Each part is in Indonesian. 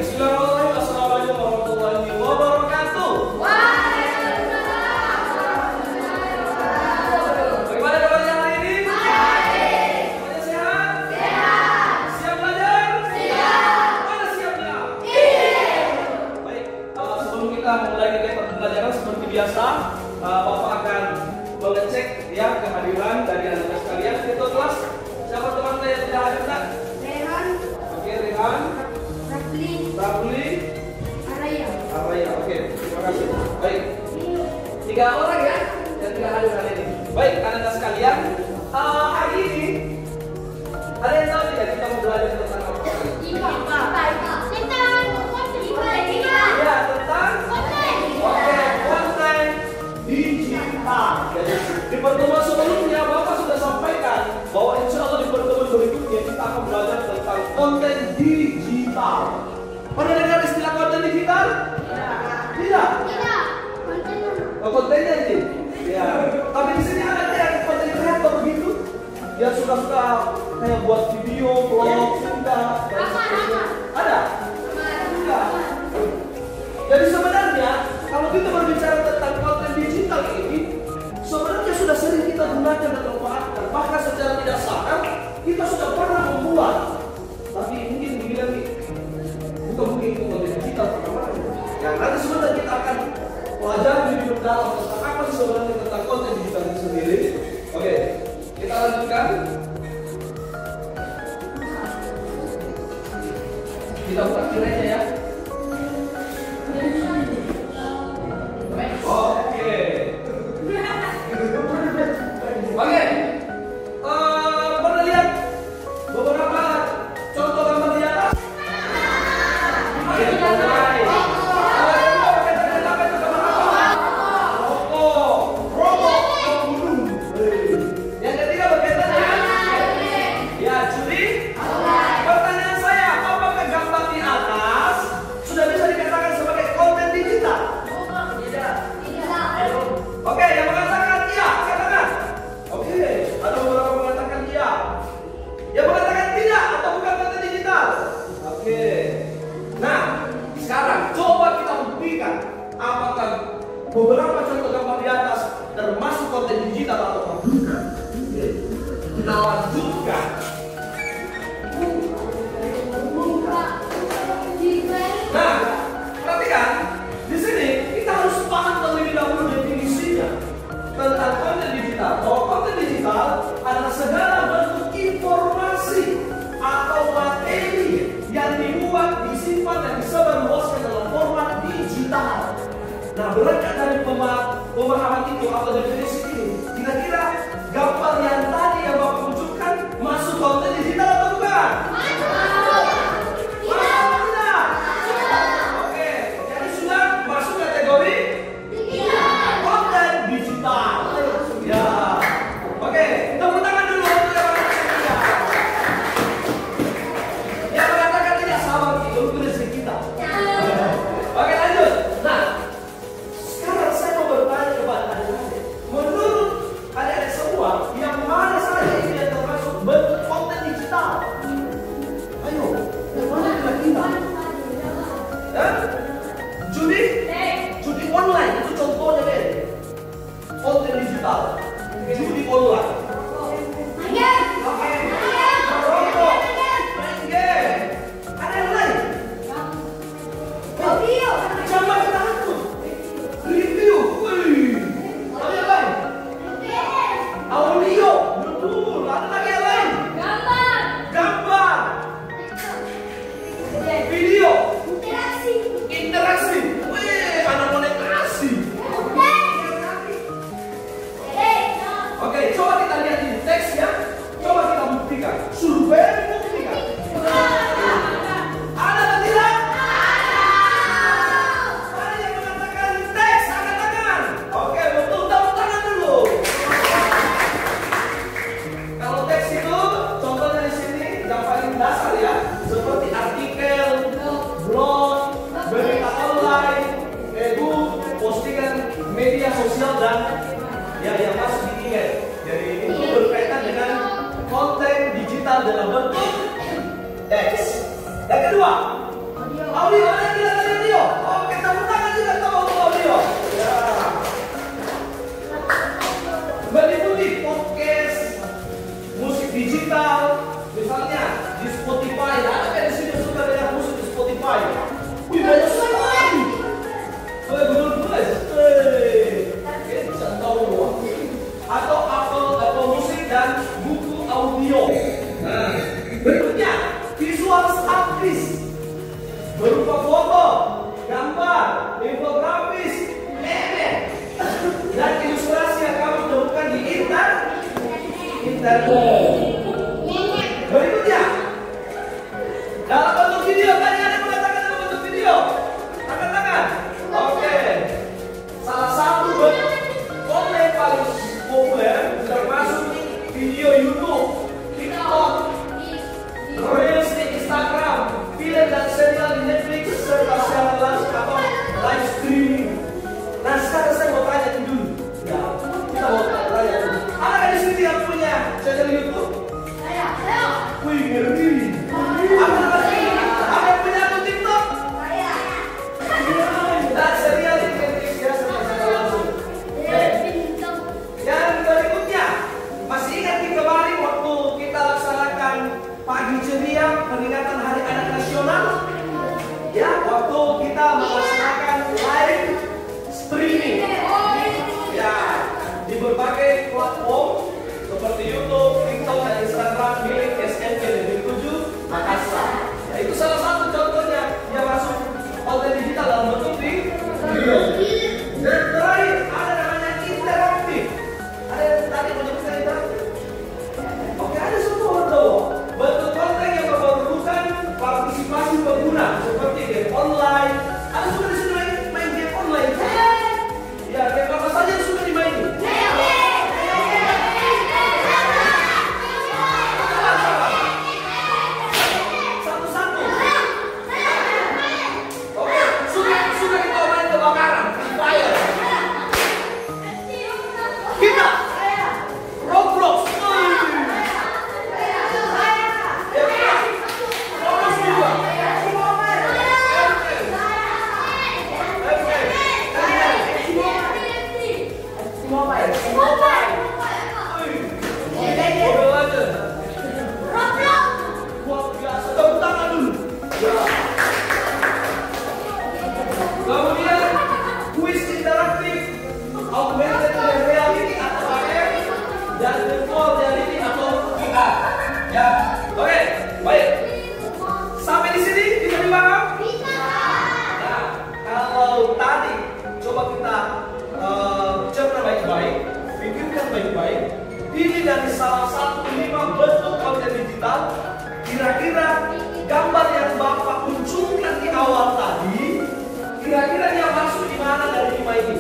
Bismillahirrahmanirrahim. Assalamualaikum warahmatullahi wabarakatuh. Bagaimana kabarnya hari ini? Baik. Semuanya sehat? Sehat. Siap belajar? Siap. Mana siapnya? Iya. Baik. Sebelum kita memulai kegiatan pembelajaran seperti biasa, Bapak akan mengecek ya kehadiran dari anak-anak sekalian. Ketua kelas, siapa teman saya yang tidak hadir? Rehan. Oke, Rehan. Rafli. Araya. Oke, terima kasih. Baik. 3 orang ya yang tidak hadir hari ini. Baik, anak-anak sekalian, hari ini ada yang tahu tidak kita mau belajar tentang apa? Ya, tentang konten digital. Jadi, di pertemuan sebelumnya Bapak sudah sampaikan bahwa insya Allah di pertemuan berikutnya kita akan belajar tentang konten digital. Pernah dengar istilah konten digital? Tidak. Oh, kontennya ini. Ya. Tapi di sini ada yang konten kreator begitu, yang suka kayak buat video, vlog, sudah. Ada? Enggak. Jadi sebenarnya kalau kita berbicara tentang konten digital ini, sebenarnya sudah sering kita gunakan dan manfaatkan. Bahkan secara tidak sadar kita sudah pernah membuat. Tapi mungkin dibilang bukan mungkin itu konten digital pertama. Yang nanti sebenarnya kita akan pelajari lebih mendalam tentang apa sih sebenarnya tentang konten digital itu sendiri. Oke, kita lanjutkan. Kita buka kiranya ya. Oke. Pernah lihat beberapa contoh gambar di atas? Yang ketiga berkaitan dengan ya judi. Pertanyaan saya, apakah gambar di atas sudah bisa dikatakan sebagai konten digital? Oke, yang mengatakan iya, katakan. Oke, ada beberapa mengatakan iya. Yang mengatakan tidak atau bukan konten digital. Oke. Nah, sekarang coba kita buktikan apakah beberapa contoh gambar di atas termasuk konten digital atau bukan. Oke. Kita lanjutkan. Nah, perhatikan di sini kita harus paham terlebih dahulu definisinya tentang konten digital. Bahwa konten digital adalah segala bentuk informasi atau materi yang dibuat, disimpan dan disebarluaskan dalam format digital. Nah, berangkat dari pemahaman itu atau definisi ini, kira-kira gambar yang tadi yang Bapak munculkan masuk konten digital atau bukan? Judi online itu contohnya Ben. Konten digital. Judi online. Merokok, main game. Ada yang lain? Gambar kartun. Review. Ada yang lain? Audio. Betul. Ada lagi yang lain? Gambar. Video. Interaksi. Ada monetasi. Oke, coba kita lihat di teks ya. Coba kita buktikan. Survei buktikan. Ada atau tidak? Ada yang mengatakan teks, angkat tangan. Oke, betul. Tepuk tangan dulu. Kalau teks itu contohnya di sini yang paling dasar ya, seperti artikel, blog, berita online, e-book, postingan media sosial dan ya yang masuk di email. Jadi itu berkaitan dengan konten digital dalam bentuk teks. Yang kedua, audio. berupa foto, gambar, infografis, meme, dan ilustrasi yang kamu temukan di internet. Berikutnya, dalam bentuk video. Tadi ada yang mengatakan dalam bentuk video. Angkat tangan. Oke. Salah satu bentuk konten paling populer termasuk video YouTube, TikTok, Reels di Instagram, film dan serial di Netflix, serta siaran langsung atau live streaming. Nah, sekarang saya mau tanya dulu. Ya, kita mau tanya dulu. Ada di sini yang punya channel YouTube? Saya. Wih, ngeri. Ada yang punya akun TikTok? Saya. Dan serial di Netflix ya, serta siaran langsung. Yang berikutnya, masih ingat di kemarin waktu kita laksanakan pagi ceria peringatan Hari Anak Nasional? Ya, waktu kita melaksanakan live streaming ya di berbagai platform seperti YouTube, TikTok, dan Instagram milik SNP Negeri 7 Makassar. Ya, itu salah satu contohnya yang masuk konten digital dalam bentuk video. Dan terakhir ada namanya interaktif. Ada yang tadi menyebutkan interaktif? Oke, ada satu bentuk konten yang memerlukan partisipasi pengguna seperti game online. Ada sudah di sini main game online? Ya, game apa saja yang sudah dimaini? Satu-satu. Oke, sudah kita main kebakaran, fire. Kita Roblox. Kemudian kuis interaktif, augmented reality atau AR, dan virtual reality atau VR. Ya, oke, baik. Sampai di sini bisa dipaham? Nah, kalau tadi coba kita cerna baik-baik, pikirkan baik-baik. Pilih dari salah satu 5 bentuk konten digital. Kira-kira gambar yang Bapak munculkan di awal tadi, kira-kira dia masuk di mana dari 5 ini?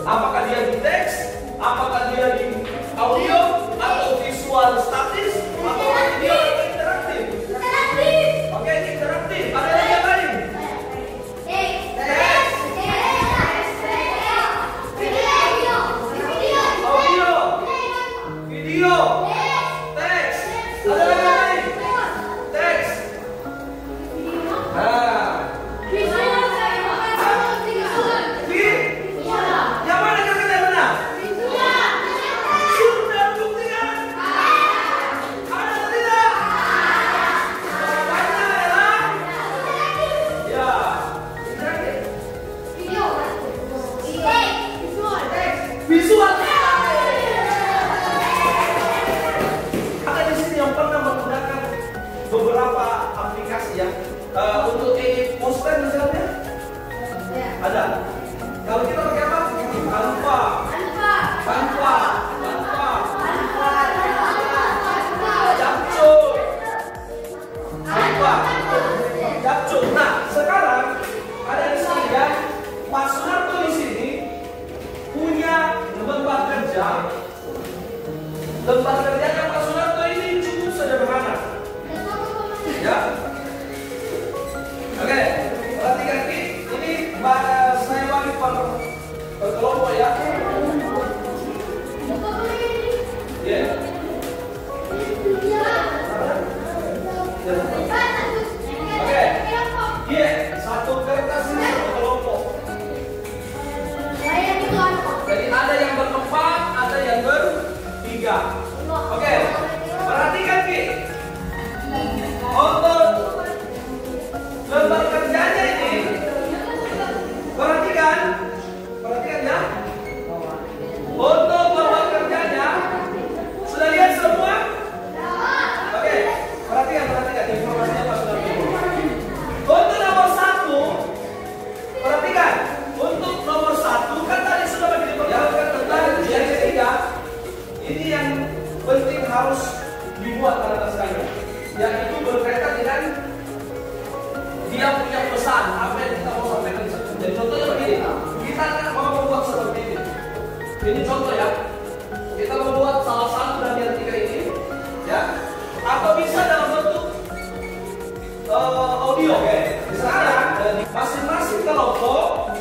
Apakah dia di teks? Apakah dia di audio? Atau visual statis? Atau video atau interaktif? Oke, interaktif. Ada lagi yang lain? Teks. Audio. Video. Teks. Ada lagi yang lain? Teks. Nah. Yang mana kata yang mana? Sudah buktikan. Ada atau tidak? Jawabannya adalah ya. Visual. Ada di sini yang pernah menggunakan beberapa aplikasi ya untuk edit poster misalnya. Ada. Kalau kita pakai apa? Canva. Capcut. Nah, sekarang ada di sini ya. Pak Sunarto di sini punya lembar kerja. Lembar kerjanya Pak Sunarto ini cukup sederhana. Ya. Oke, perhatikan ini saya bagi per kelompok ya. Ya. Oke. Iya, satu kertas ini satu kelompok. Jadi ada yang berempat, ada yang bertiga. Oke, perhatikan Ki. Untuk lembar kerjanya ini, perhatikan ya. Untuk lembar kerjanya, sudah lihat semua? Oke, perhatikan informasinya Pak Sunarto. Untuk pesan apa yang kita mau sampaikan di situ. Jadi contohnya begini, kita mau membuat seperti ini. Ini contoh ya. Kita membuat salah satu dari yang tiga ini, ya. Atau bisa dalam bentuk audio, misalnya masing-masing kelompok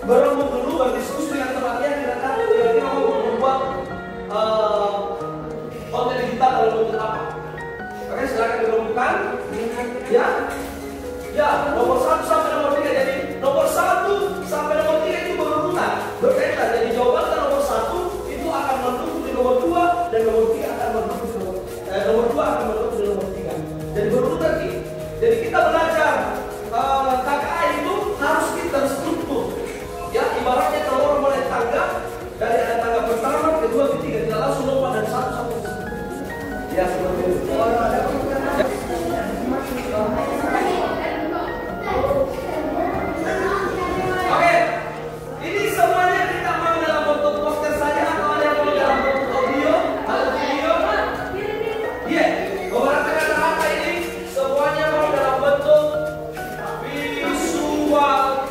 berembuk dulu berdiskusi dengan temannya kira-kira mau membuat konten digital dalam bentuk apa. Oke, silakan dirembukkan. Ya, nomor 1 sampai nomor 3. Jadi nomor 1 sampai nomor 3 itu berurutan, berkaitan. Jadi jawaban nomor 1 itu akan mendukung di nomor 2 dan nomor 3 akan mendukung di nomor 2 akan mendukung di nomor 3. Jadi berurutan nih. Jadi kita belajar KKA itu harus kita struktur. Ya, ibaratnya kalau orang mulai tangga dari ada tangga pertama, kedua, ketiga, tidak langsung lompat dari 1 sampai 10. Ya, seperti itu. Oke, ini semuanya kita mau dalam bentuk poster saja atau ada yang mau dalam bentuk audio atau video? Iya, beberapa kata-kata ini semuanya mau dalam bentuk visual,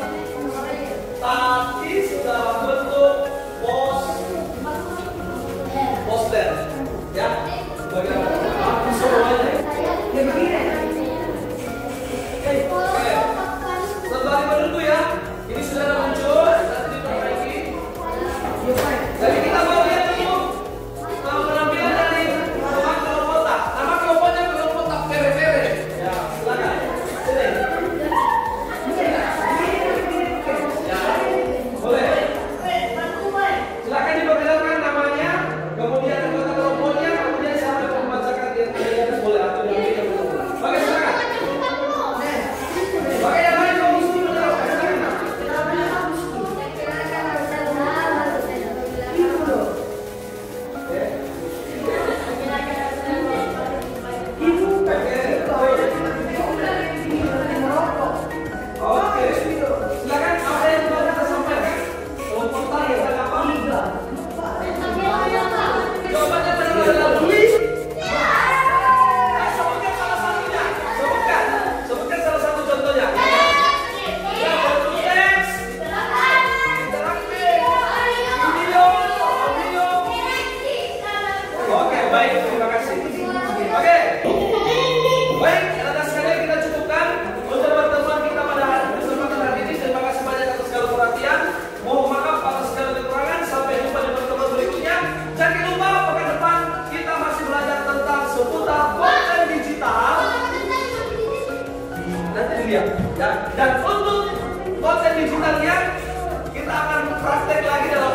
statis dalam bentuk poster, ya. Bagaimana? Semuanya. Sembari menunggu ya, ini sudah ada muncul, nanti diperbaiki. Jadi kita mau lihat dulu penampilan dari nama kelompok. Nama kelompoknya kelompok pere-pere. Ya, silakan. Sini. Ya, boleh. Silakan diperkenalkan namanya, kemudian anggota kelompoknya, kemudian siapa yang membacakan yang boleh atau yang tidak boleh. Oke, silakan. Oke, yang lain kamu mesti menerapkan. Oke, silakan apa yang baru kita sampaikan. Kelompok tadi yang apa? Jawabannya benar adalah tulis. Sebutkan salah satunya. Sebutkan salah satu contohnya. Ya, bentuk teks, interaktif, video, audio. Oke, baik, terima kasih. Oke, baik, atas sekalian kita cukupkan untuk pertemuan kita pada kesempatan hari ini. Terima kasih banyak atas segala perhatian. Mohon maaf atas segala kekurangan. Sampai jumpa di pertemuan berikutnya. Jangan lupa pekan depan kita masih belajar tentang seputar konten digital. Nanti dilihat ya. Dan untuk konten digitalnya kita akan praktek lagi dalam